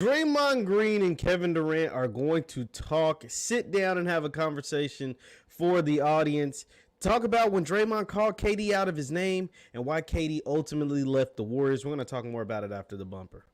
Draymond Green and Kevin Durant are going to sit down and have a conversation for the audience. Talk about when Draymond called KD out of his name and why KD ultimately left the Warriors. We're going to talk more about it after the bumper.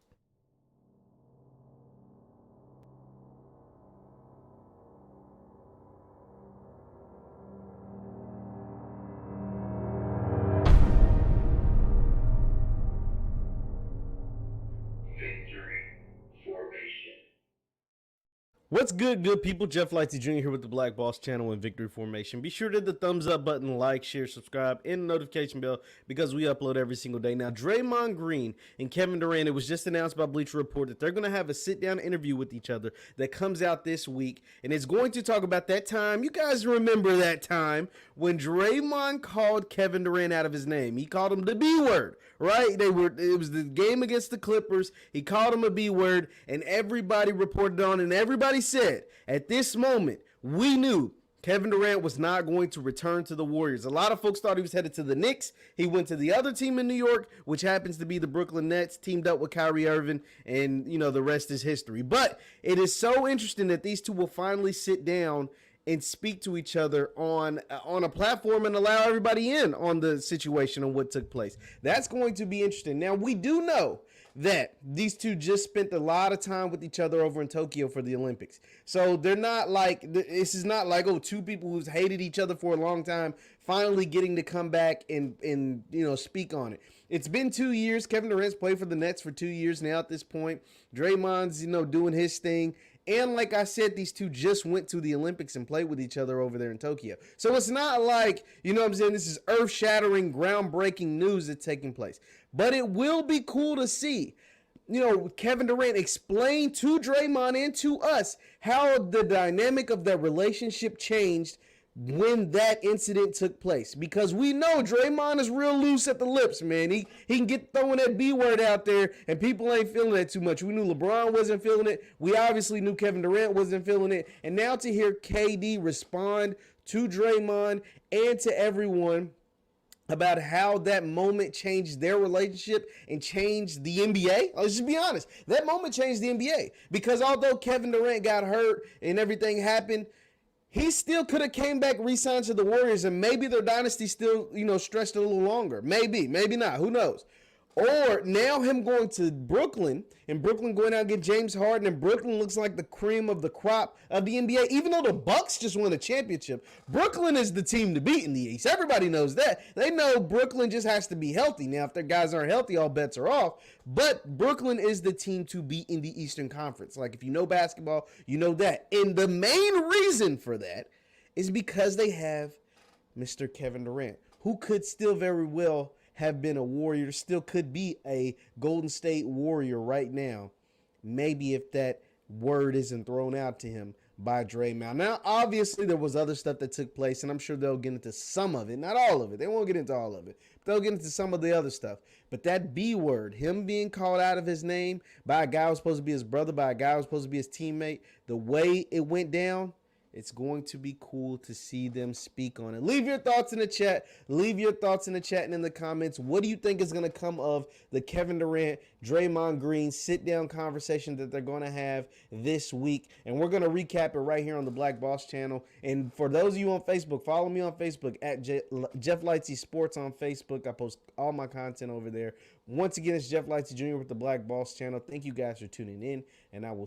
What's good people? Jeff Lightsey Jr. here with the Black Boss Channel and Victory Formation. Be sure to hit the thumbs up button, like, share, subscribe, and the notification bell because we upload every single day. Now, Draymond Green and Kevin Durant, it was just announced by Bleacher Report that they're going to have a sit-down interview with each other that comes out this week, and it's going to talk about that time. You guys remember that time when Draymond called Kevin Durant out of his name. He called him the B word, right? It was the game against the Clippers. He called him a B word, and everybody reported on it, and everybody said at this moment we knew Kevin Durant was not going to return to the Warriors. A lot of folks thought he was headed to the Knicks. He went to the other team in New York, which happens to be the Brooklyn Nets, teamed up with Kyrie Irving, and the rest is history. But it is so interesting that these two will finally sit down and speak to each other on a platform and allow everybody in on the situation and what took place. That's going to be interesting. Now, we do know that these two just spent a lot of time with each other over in Tokyo for the Olympics. So they're not like, this is not like, two people who's hated each other for a long time finally getting to come back and speak on it. It's been 2 years. Kevin Durant's played for the Nets for 2 years now at this point. Draymond's, doing his thing. And like I said, these two just went to the Olympics and played with each other over there in Tokyo. So it's not like, this is earth-shattering, groundbreaking news that's taking place. But it will be cool to see, Kevin Durant explain to Draymond and to us how the dynamic of that relationship changed when that incident took place, because we know Draymond is real loose at the lips, man. He can get throwing that B word out there and people ain't feeling it too much. We knew LeBron wasn't feeling it. We obviously knew Kevin Durant wasn't feeling it. And now to hear KD respond to Draymond and to everyone about how that moment changed their relationship and changed the NBA. Let's just be honest. That moment changed the NBA, because although Kevin Durant got hurt and everything happened, he still could have came back, re-signed to the Warriors, and maybe their dynasty still, stretched a little longer. Maybe not. Who knows? Or now him going to Brooklyn, and Brooklyn going out and get James Harden, and Brooklyn looks like the cream of the crop of the NBA. Even though the Bucks just won a championship, Brooklyn is the team to beat in the East. Everybody knows that. They know Brooklyn just has to be healthy. Now, if their guys aren't healthy, all bets are off. But Brooklyn is the team to beat in the Eastern Conference. Like, if you know basketball, you know that. And the main reason for that is because they have Mr. Kevin Durant, who could still very well have been a Warrior, still could be a Golden State Warrior right now. Maybe if that word isn't thrown out to him by Draymond. Now, obviously, there was other stuff that took place, and I'm sure they'll get into some of it. Not all of it. They won't get into all of it. But they'll get into some of the other stuff. But that B word, him being called out of his name by a guy who was supposed to be his brother, by a guy who was supposed to be his teammate, the way it went down, it's going to be cool to see them speak on it. Leave your thoughts in the chat. Leave your thoughts in the chat and in the comments. What do you think is going to come of the Kevin Durant, Draymond Green sit-down conversation that they're going to have this week? And we're going to recap it right here on the Black Boss channel. And for those of you on Facebook, follow me on Facebook at Jeff Lightsey Sports on Facebook. I post all my content over there. Once again, it's Jeff Lightsey Jr. with the Black Boss channel. Thank you guys for tuning in, and I will